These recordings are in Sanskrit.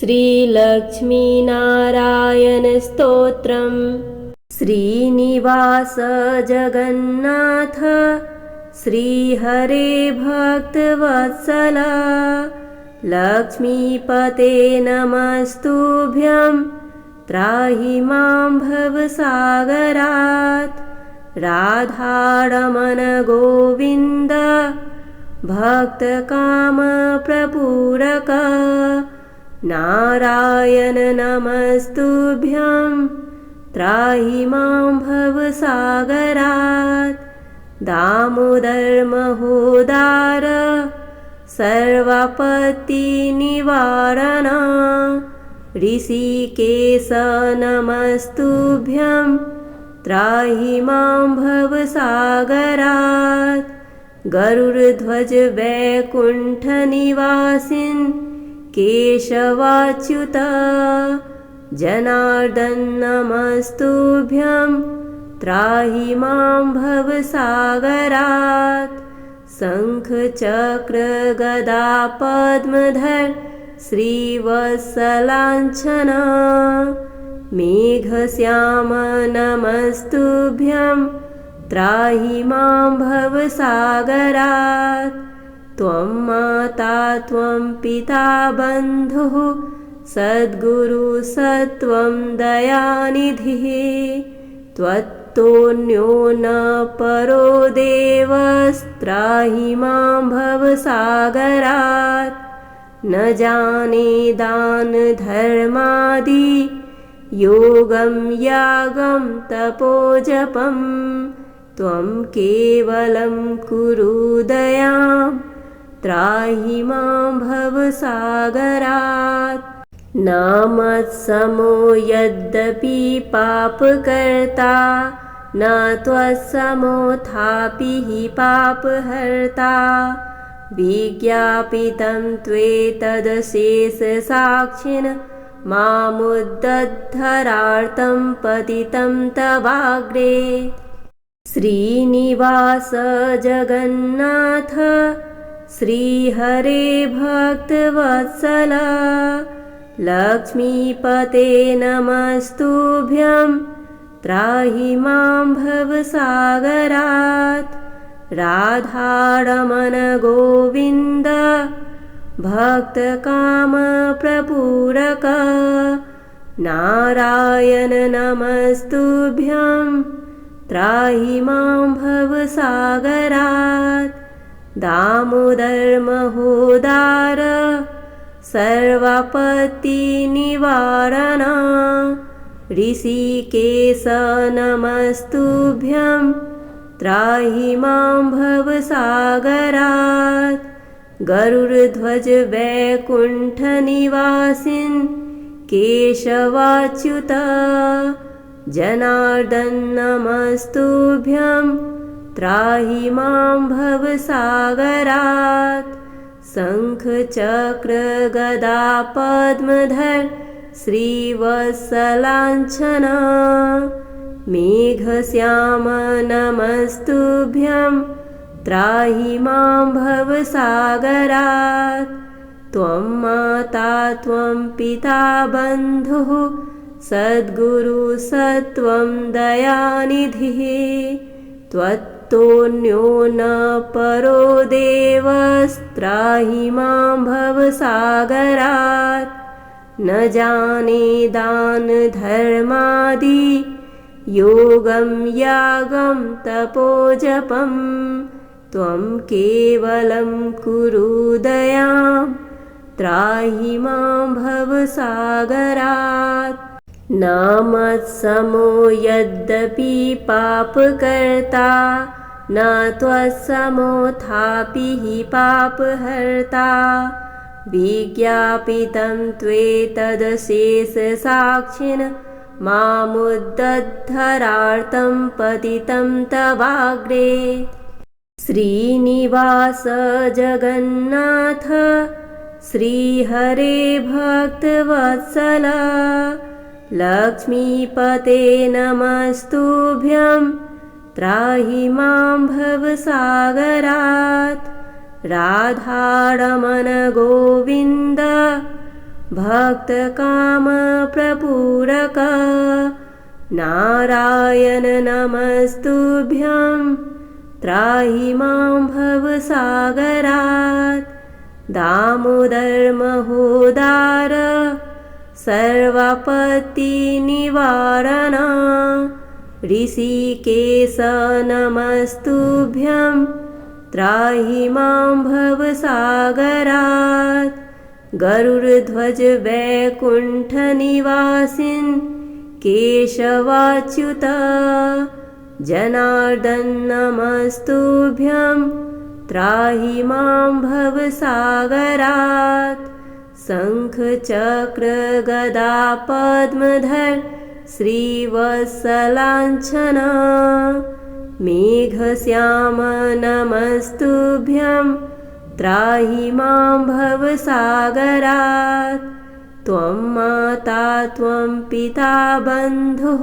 श्रीलक्ष्मीनारायणस्तोत्रम्। श्रीनिवास जगन्नाथ श्रीहरे भक्तवत्सला, लक्ष्मीपते नमस्तुभ्यं त्राहि मां भवसागरात्। राधारमण गोविन्द भक्तकामप्रपूरक, नारायण नमस्तुभ्यं त्राहि मां भवसागरात्। दामोदर महोदार सर्वापत्तिनिवारण, ऋषिकेश नमस्तुभ्यं त्राहि मां भवसागरात्। गरुडध्वज वैकुण्ठनिवासिन् केशवाच्युत, जनार्दन नमस्तुभ्यं त्राहि मां भवसागरात्। शङ्खचक्र गदा पद्मधर श्रीवत्सलाञ्छन, मेघश्याम नमस्तुभ्यं त्राहि मां भवसागरात्। त्वं माता त्वं पिता बन्धुः सद्गुरु सत्वं दयानिधिः, त्वत्तोऽन्यो न परो देवस्त्राहि मां भवसागरात्। न जाने दान धर्मादि योगं यागं तपोजपं, त्वं केवलं कुरु दयां त्राहि मां भवसागरात्। न मत्समो यद्यपि पापकर्ता, न त्वत्समोऽथापि हि पापहर्ता। विज्ञापितं त्वेतदशेषसाक्षिन् मामुद्धरार्तं पतितं तवाग्रे। श्रीनिवास जगन्नाथ श्रीहरे भक्तवत्सला, लक्ष्मीपते नमस्तुभ्यं त्राहि मां भवसागरात्। राधारमण गोविन्द भक्तकामप्रपूरक, नारायण नमस्तुभ्यं त्राहि मां भवसागरात्। दामोदर महोदार सर्वापत्तिनिवारण, ऋषिकेश नमस्तुभ्यं त्राहि मां भवसागरात्। गरुडध्वज वैकुण्ठनिवासिन् केशवाच्युत, जनार्दन नमस्तुभ्यं त्राहि मां भवसागरात्। शङ्खचक्र गदा पद्मधर श्रीवत्सलाञ्छन, मेघश्याम नमस्तुभ्यं त्राहि मां भवसागरात्। त्वं माता त्वं पिता बन्धुः सद्गुरु सत्वं दयानिधिः, त्वत्तोऽन्यो न परो देवस्त्राहि मां भवसागरात्। न जाने दान धर्मादि योगं यागं तपोजपं, त्वं केवलं कुरु दयां त्राहि मां भवसागरात्। न मत्समो यद्यपि पापकर्ता, न त्वत्समोऽथापि हि पापहर्ता। विज्ञापितं त्वेतदशेषसाक्षिन् मामुद्धरार्तं पतितं तवाग्रे। श्रीनिवास जगन्नाथ श्रीहरे भक्तवत्सला, लक्ष्मीपते नमस्तुभ्यं त्राहि मां भवसागरात्। राधारमण गोविन्द भक्तकामप्रपूरक नारायण नमस्तुभ्यं त्राहि मां भवसागरात् दामोदर महोदार सर्वापत्तिनिवारण ऋषिकेश नमस्तुभ्यं त्राहि मां भवसागरात् गरुडध्वज वैकुण्ठनिवासिन् केशवाच्युत जनार्दन नमस्तुभ्यं त्राहि मां भवसागरात् शङ्खचक्र गदा पद्मधर श्रीवत्सलाञ्छन मेघश्याम नमस्तुभ्यं त्राहि मां भवसागरात् त्वं माता त्वं पिता बन्धुः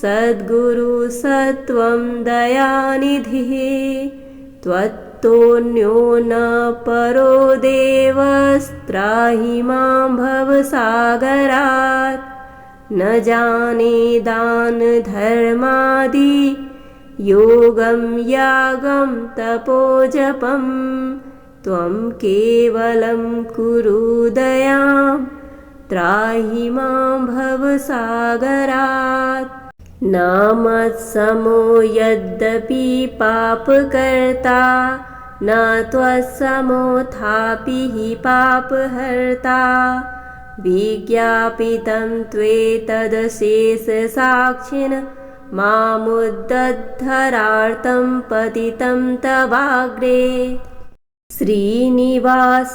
सद्गुरु सत्वं दयानिधिः त्वत्तोऽन्यो न परो देवस्त्राहि मां भवसागरात् न जाने दान धर्मादि योगं यागं तपोजपं त्वं केवलं कुरु दयां त्राहि मां भवसागरात् न मत्समो यद्यपि पापकर्ता न त्वत्समोऽथापि हि पापहर्ता विज्ञापितं त्वेतदशेषसाक्षिन् मामुद्धरार्तं पतितं तवाग्रे श्रीनिवास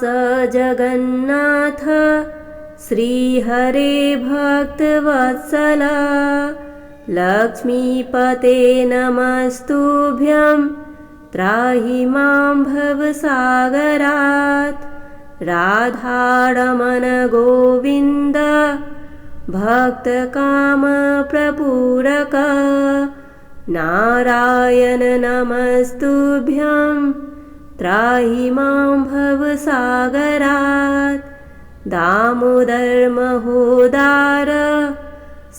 जगन्नाथ श्रीहरे भक्तवत्सल लक्ष्मीपते नमस्तुभ्यं त्राहि मां भवसागरात् राधारमण गोविन्द भक्तकामप्रपूरक नारायण नमस्तुभ्यं त्राहि मां भवसागरात् दामोदर महोदार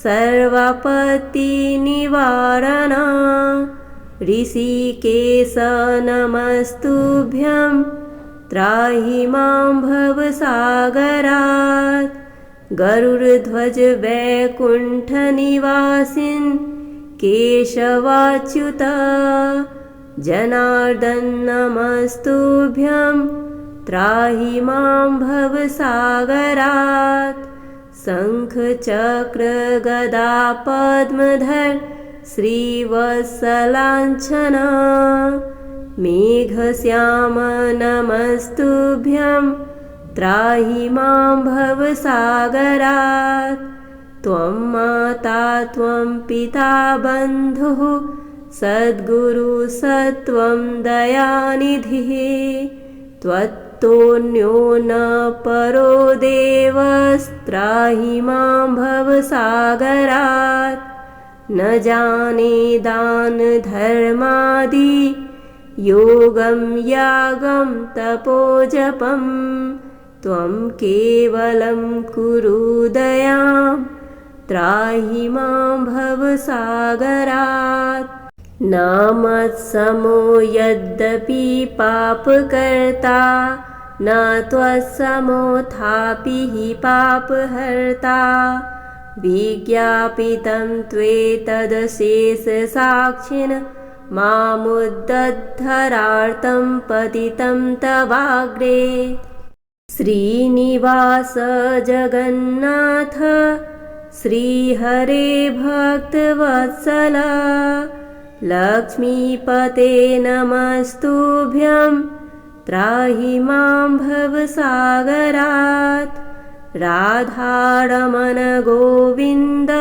सर्वापत्तिनिवारण ऋषिकेश नमस्तुभ्यं त्राहि मां भवसागरात् गरुडध्वज वैकुण्ठनिवासिन् केशवाच्युत जनार्दन नमस्तुभ्यं त्राहि मां भवसागरात् शङ्खचक्र गदा पद्मधर श्रीवत्सलाञ्छन मेघश्याम नमस्तुभ्यं त्राहि मां भवसागरात् त्वं माता त्वं पिता बन्धुः सद्गुरु सत्वं दयानिधिः त्वत्तोऽन्यो न परो देवस्त्राहि मां भवसागरात् न जाने दान धर्मादि योगं यागं तपोजपं त्वं केवलं कुरु दयां त्राहि मां भवसागरात् न मत्समो यद्यपि पापकर्ता न त्वत्समोऽथापि हि पापहर्ता विज्ञापितं त्वेतदशेषसाक्षिन् मामुद्धरार्तं पतितं तवाग्रे श्रीनिवास जगन्नाथ श्रीहरे भक्तवत्सल लक्ष्मीपते नमस्तुभ्यं त्राहि मां भवसागरात् राधारमण गोविन्द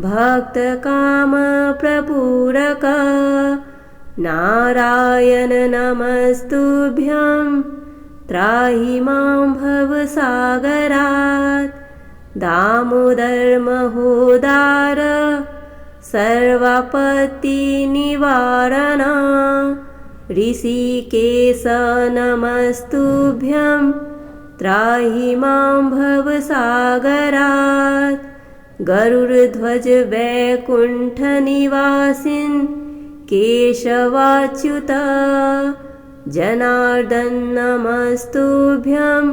भक्तकामप्रपूरक नारायण नमस्तुभ्यं त्राहि मां भवसागरात् दामोदर महोदार सर्वापत्तिनिवारण ऋषिकेश नमस्तुभ्यं त्राहि मां भवसागरात् गरुडध्वज वैकुण्ठनिवासिन् केशवाच्युत जनार्दन नमस्तुभ्यं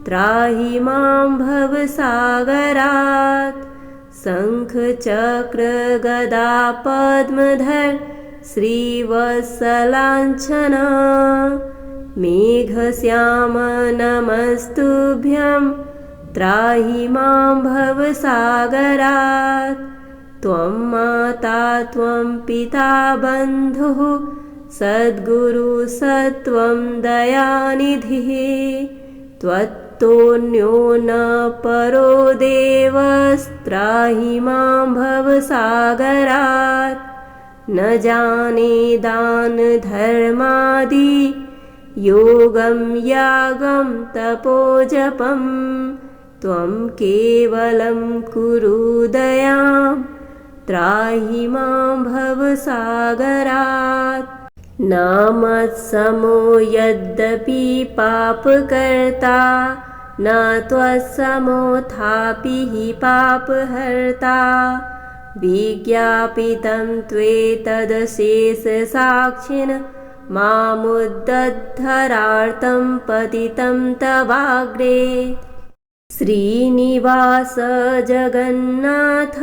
त्राहि मां भवसागरात् शङ्खचक्र गदा पद्मधर श्रीवत्सलाञ्छन मेघश्याम नमस्तुभ्यं त्राहि मां भवसागरात् त्वं माता त्वं पिता बन्धुः सद्गुरु सत्वं दयानिधिः त्वत्तोऽन्यो न परो देवस्त्राहि मां भवसागरात् न जाने दान धर्मादि योगं यागं तपोजपं त्वं केवलं कुरु दयां त्राहि मां भवसागरात् न मत्समो यद्यपि पापकर्ता न त्वत्समोऽथापि हि पापहर्ता विज्ञापितं त्वेतदशेषसाक्षिन् मामुद्धरार्तं पतितं तवाग्रे श्रीनिवास जगन्नाथ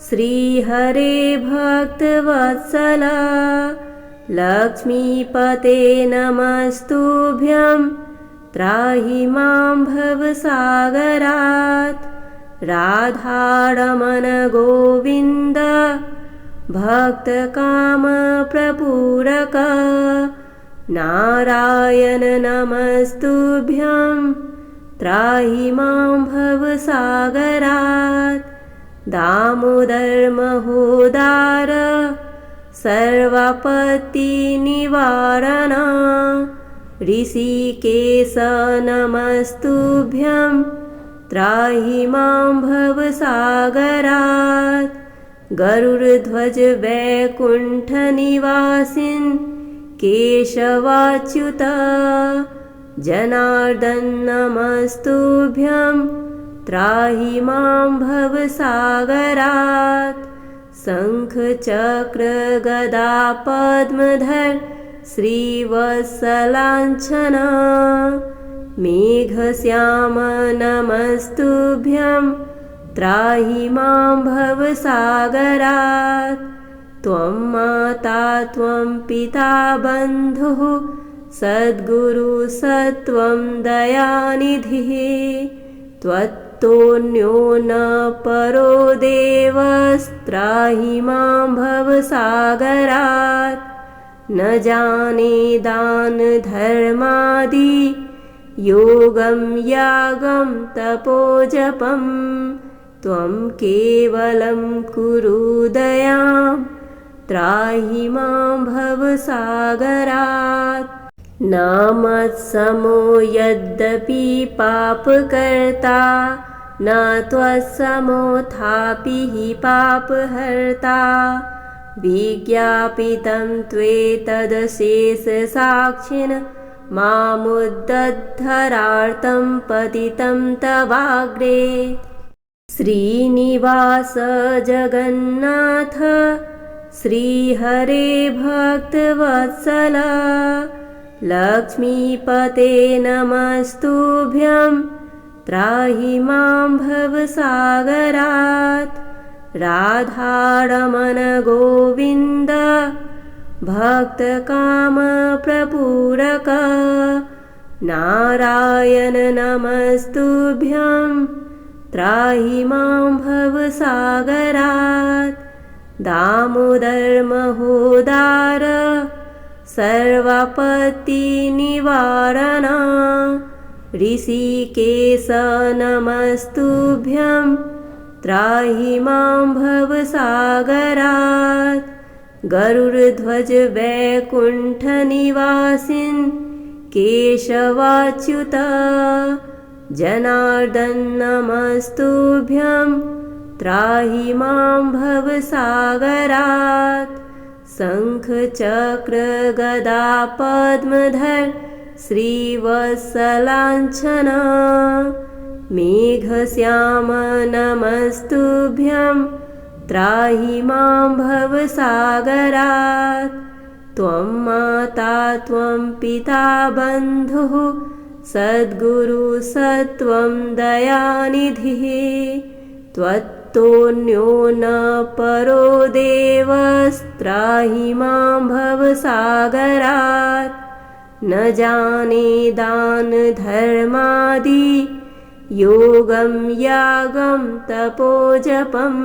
श्रीहरे भक्तवत्सल लक्ष्मीपते नमस्तुभ्यं त्राहि मां भवसागरात् राधारमण गोविन्द भक्तकामप्रपूरक नारायण नमस्तुभ्यं त्राहि मां भवसागरात् दामोदर महोदार सर्वापत्तिनिवारण ऋषिकेश नमस्तुभ्यं त्राहि मां भवसागरात् गरुडध्वज वैकुण्ठनिवासिन् केशवाच्युत जनार्दन नमस्तुभ्यं त्राहि मां भवसागरात् शङ्खचक्र गदा पद्मधर श्रीवत्सलाञ्छन मेघश्याम नमस्तुभ्यं त्राहि मां भवसागरात् त्वं माता त्वं पिता बन्धुः सद्गुरु सत्वं दयानिधिः त्वत्तोऽन्यो न परो देवस्त्राहि मां भवसागरात् न जाने दान धर्मादि योगं यागं तपोजपं त्वं केवलं कुरु दयां त्राहि मां भवसागरात् न मत्समो यद्यपि पापकर्ता न त्वत्समोऽथापि हि पापहर्ता विज्ञापितं त्वेतदशेषसाक्षिन् मामुद्धरार्तं पतितं तवाग्रे श्रीनिवास जगन्नाथ श्रीहरे भक्तवत्सल लक्ष्मीपते नमस्तुभ्यं त्राहि मां भवसागरात् राधारमण गोविन्द भक्तकामप्रपूरक नारायण नमस्तुभ्यं त्राहि मां भवसागरात् दामोदर महोदार सर्वापत्तिनिवारण ऋषिकेश नमस्तुभ्यं त्राहि मां भवसागरात् गरुडध्वज वैकुण्ठनिवासिन् केशवाच्युत जनार्दन नमस्तुभ्यं त्राहि मां भवसागरात् शङ्खचक्र गदा पद्मधर श्रीवत्सलाञ्छना मेघश्याम नमस्तुभ्यं त्राहि मां भवसागरात् त्वं माता त्वं पिता बन्धुः सद्गुरु सत्त्वं दयानिधिः त्वत्तोऽन्यो न परो देवस्त्राहि मां भवसागरात् न जाने दान धर्मादि योगं यागं तपोजपं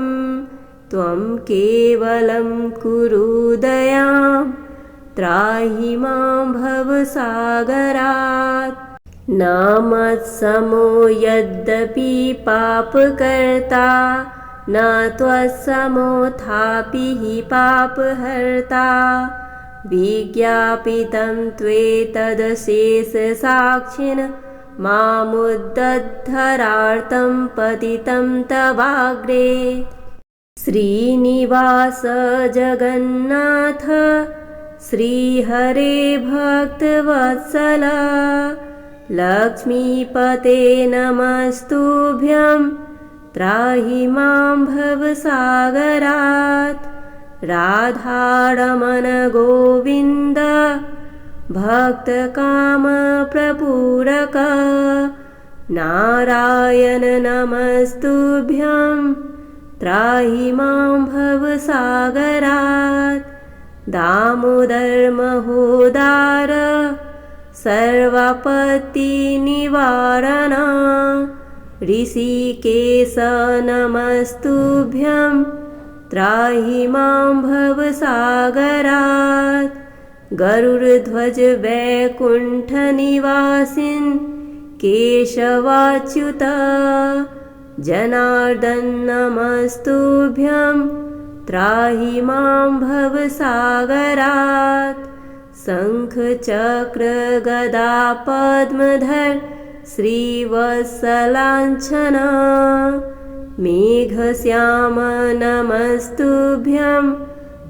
त्वं केवलं कुरु दयां त्राहि मां भवसागरात् न मत्समो यद्यपि पापकर्ता न त्वत्समोऽथापि हि पापहर्ता विज्ञापितं त्वेतदशेषसाक्षिन् मामुद्धरार्तं पतितं तवाग्रे श्रीनिवास जगन्नाथ श्रीहरे भक्तवत्सला लक्ष्मीपते नमस्तुभ्यं त्राहि मां भवसागरात् राधारमण गोविन्द भक्तकामप्रपूरक नारायण नमस्तुभ्यं त्राहि मां भवसागरात् दामोदर महोदार सर्वापत्तिनिवारण ऋषिकेश नमस्तुभ्यं त्राहि मां भवसागरात् गरुडध्वज वैकुण्ठनिवासिन् केशवाच्युत जनार्दन नमस्तुभ्यं त्राहि मां भवसागरात् शङ्खचक्र गदा पद्मधर श्रीवत्सलाञ्छना मेघश्याम नमस्तुभ्यं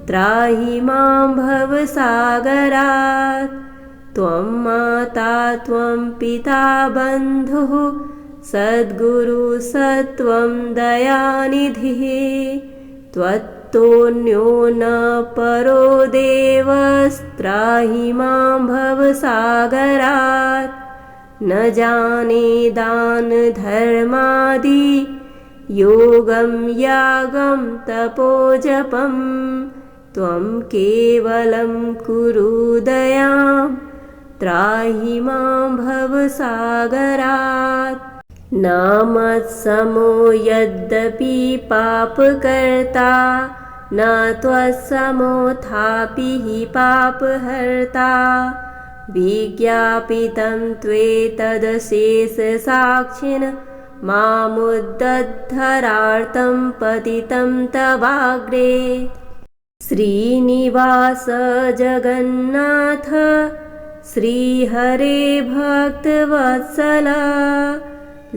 त्राहि मां भवसागरात् त्वं माता त्वं पिता बन्धुः सद्गुरु सत्त्वं दयानिधिः त्वत्तोऽन्यो न परो देवस्त्राहि मां भवसागरात् न जाने दान धर्मादि योगं यागं तपोजपं त्वं केवलं कुरु दयां त्राहि मां भवसागरात् न मत्समो यद्यपि पापकर्ता न त्वत्समोऽथापि हि पापहर्ता विज्ञापितं त्वेतदशेषसाक्षिन् मामुद्धरार्तं पतितं तवाग्रे श्रीनिवास जगन्नाथ श्रीहरे भक्तवत्सला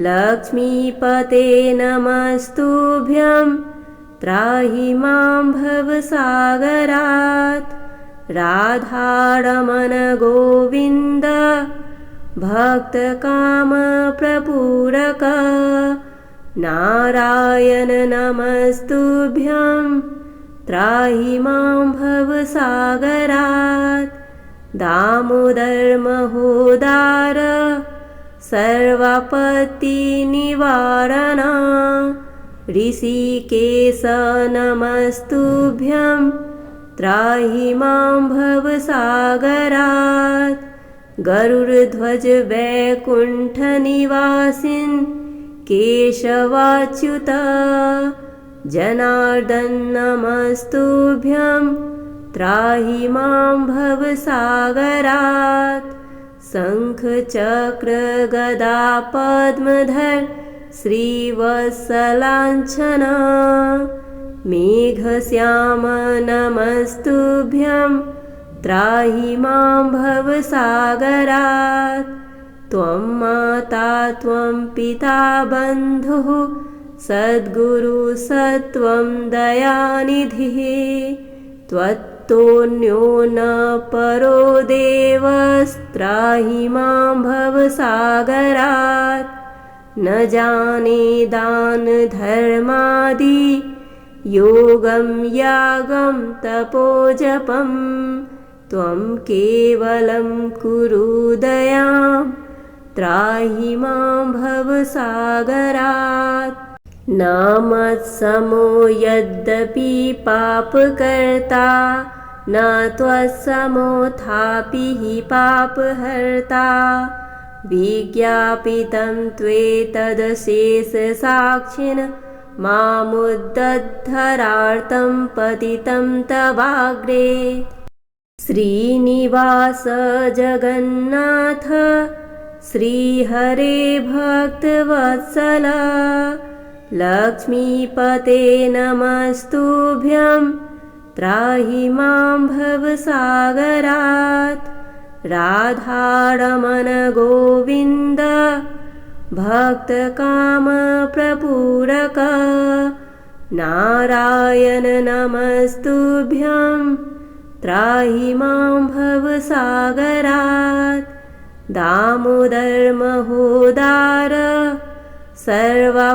लक्ष्मीपते नमस्तुभ्यं त्राहि मां भवसागरात् राधारमण गोविन्द भक्तकामप्रपूरक नारायण नमस्तुभ्यं त्राहि मां भवसागरात् दामोदर महोदार सर्वापत्तिनिवारण ऋषिकेश नमस्तुभ्यं त्राहि मां भवसागरात् गरुडध्वज वैकुण्ठनिवासिन् केशवाच्युत जनार्दन नमस्तुभ्यं त्राहि मां भवसागरात् शङ्खचक्र गदा पद्मधर श्रीवत्सलाञ्छना मेघश्याम नमस्तुभ्यं त्राहि मां भवसागरात् त्वं माता त्वं पिता बन्धुः सद्गुरु सत्त्वं दयानिधिः त्वत्तोऽन्यो न परो देवस्त्राहि मां भवसागरात् न जाने दानधर्मादि योगं यागं तपोजपं त्वं केवलं कुरु दयां त्राहि मां भवसागरात् न मत्समो यद्यपि पापकर्ता न त्वत्समोऽथापि हि पापहर्ता विज्ञापितं त्वेतदशेषसाक्षिन् मामुद्धरार्तं पतितं तवाग्रे श्रीनिवास जगन्नाथ श्रीहरे भक्तवत्सल लक्ष्मीपते नमस्तुभ्यं त्राहि मां भवसागरात् राधारमण गोविन्द भक्तकामप्रपूरक नारायण नमस्तुभ्यं त्राहि मां भवसागरात् दामोदर महोदार सर्वापत्तिनिवारण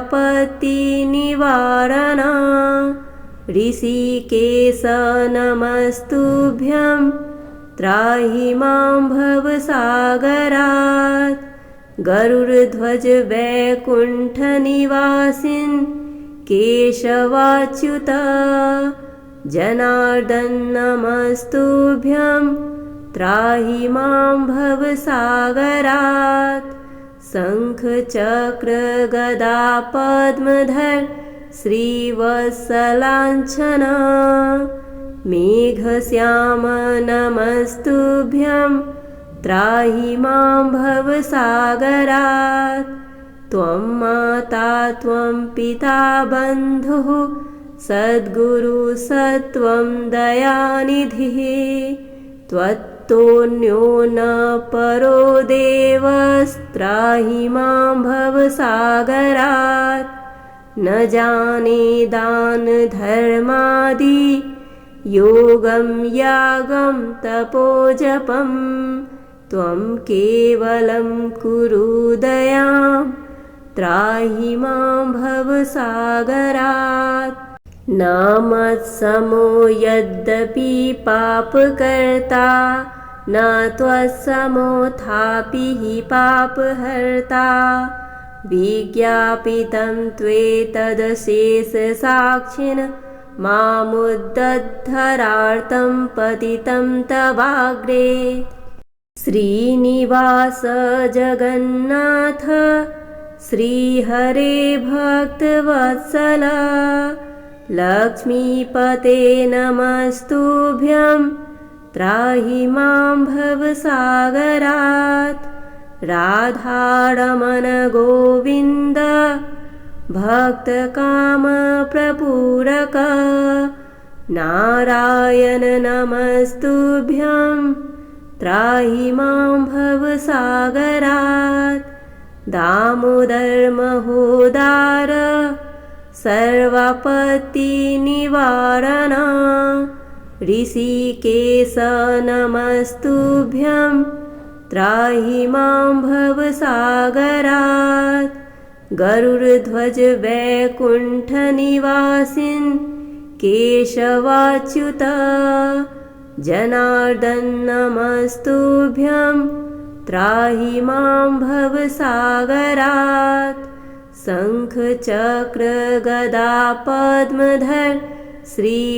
ऋषिकेश नमस्तुभ्यं त्राहि मां भवसागरात् गरुडध्वज वैकुण्ठनिवासिन् केशवाच्युत जनार्दन नमस्तुभ्यं त्राहि मां भवसागरात् शङ्खचक्र गदा पद्मधर श्रीवत्सलाञ्छन मेघश्याम नमस्तुभ्यं त्राहि मां भवसागरात् त्वं माता त्वं पिता बन्धुः सद्गुरु सत्वं दयानिधिः त्वत्तोऽन्यो न परो देवस्त्राहि मां भवसागरात् न जाने दानधर्मादि योगं यागं तपोजपं त्वं केवलं कुरु दयां त्राहि मां भवसागरात् न मत्समो यद्यपि पापकर्ता न त्वत्समोऽथापि हि पापहर्ता विज्ञापितं त्वेतदशेषसाक्षिन् मामुद्धरार्तं पतितं तवाग्रे श्रीनिवास जगन्नाथ श्रीहरे भक्तवत्सल लक्ष्मीपते नमस्तुभ्यं त्राहि मां भवसागरात् राधारमण गोविन्द भक्तकामप्रपूरक नारायण नमस्तुभ्यं त्राहि मां भवसागरात् दामोदर महोदार सर्वापत्तिनिवारण ऋषिकेश नमस्तुभ्यं त्राहि मां भवसागरात् गरुडध्वज वैकुण्ठनिवासिन् केशवाच्युत जनार्दन नमस्तुभ्यं त्राहि मां भवसागरात् शङ्खचक्र गदा पद्मधर श्रीवत्सलाञ्छन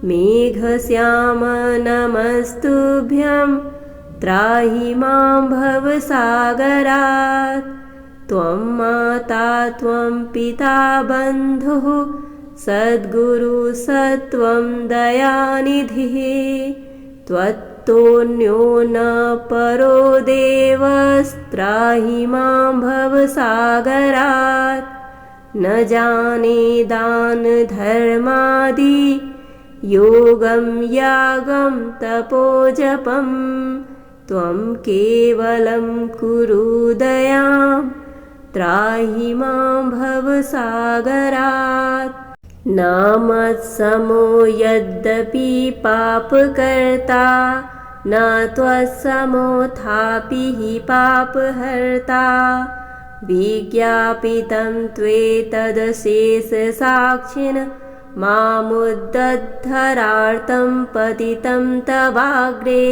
मेघश्याम नमस्तुभ्यं त्राहि मां भवसागरात् त्वं माता त्वं पिता बन्धुः सद्गुरु सत्वं दयानिधिः त्वत्तोऽन्यो न परो देवस्त्राहि मां भवसागरात् न जाने दानधर्मादि योगं यागं तपोजपं त्वं केवलं कुरु दयां त्राहि मां भवसागरात् न मत्समो यद्यपि पापकर्ता न त्वत्समोऽथापि हि पापहर्ता विज्ञापितं त्वेतदशेषसाक्षिन् मामुद्धरार्थं पतितं तवाग्रे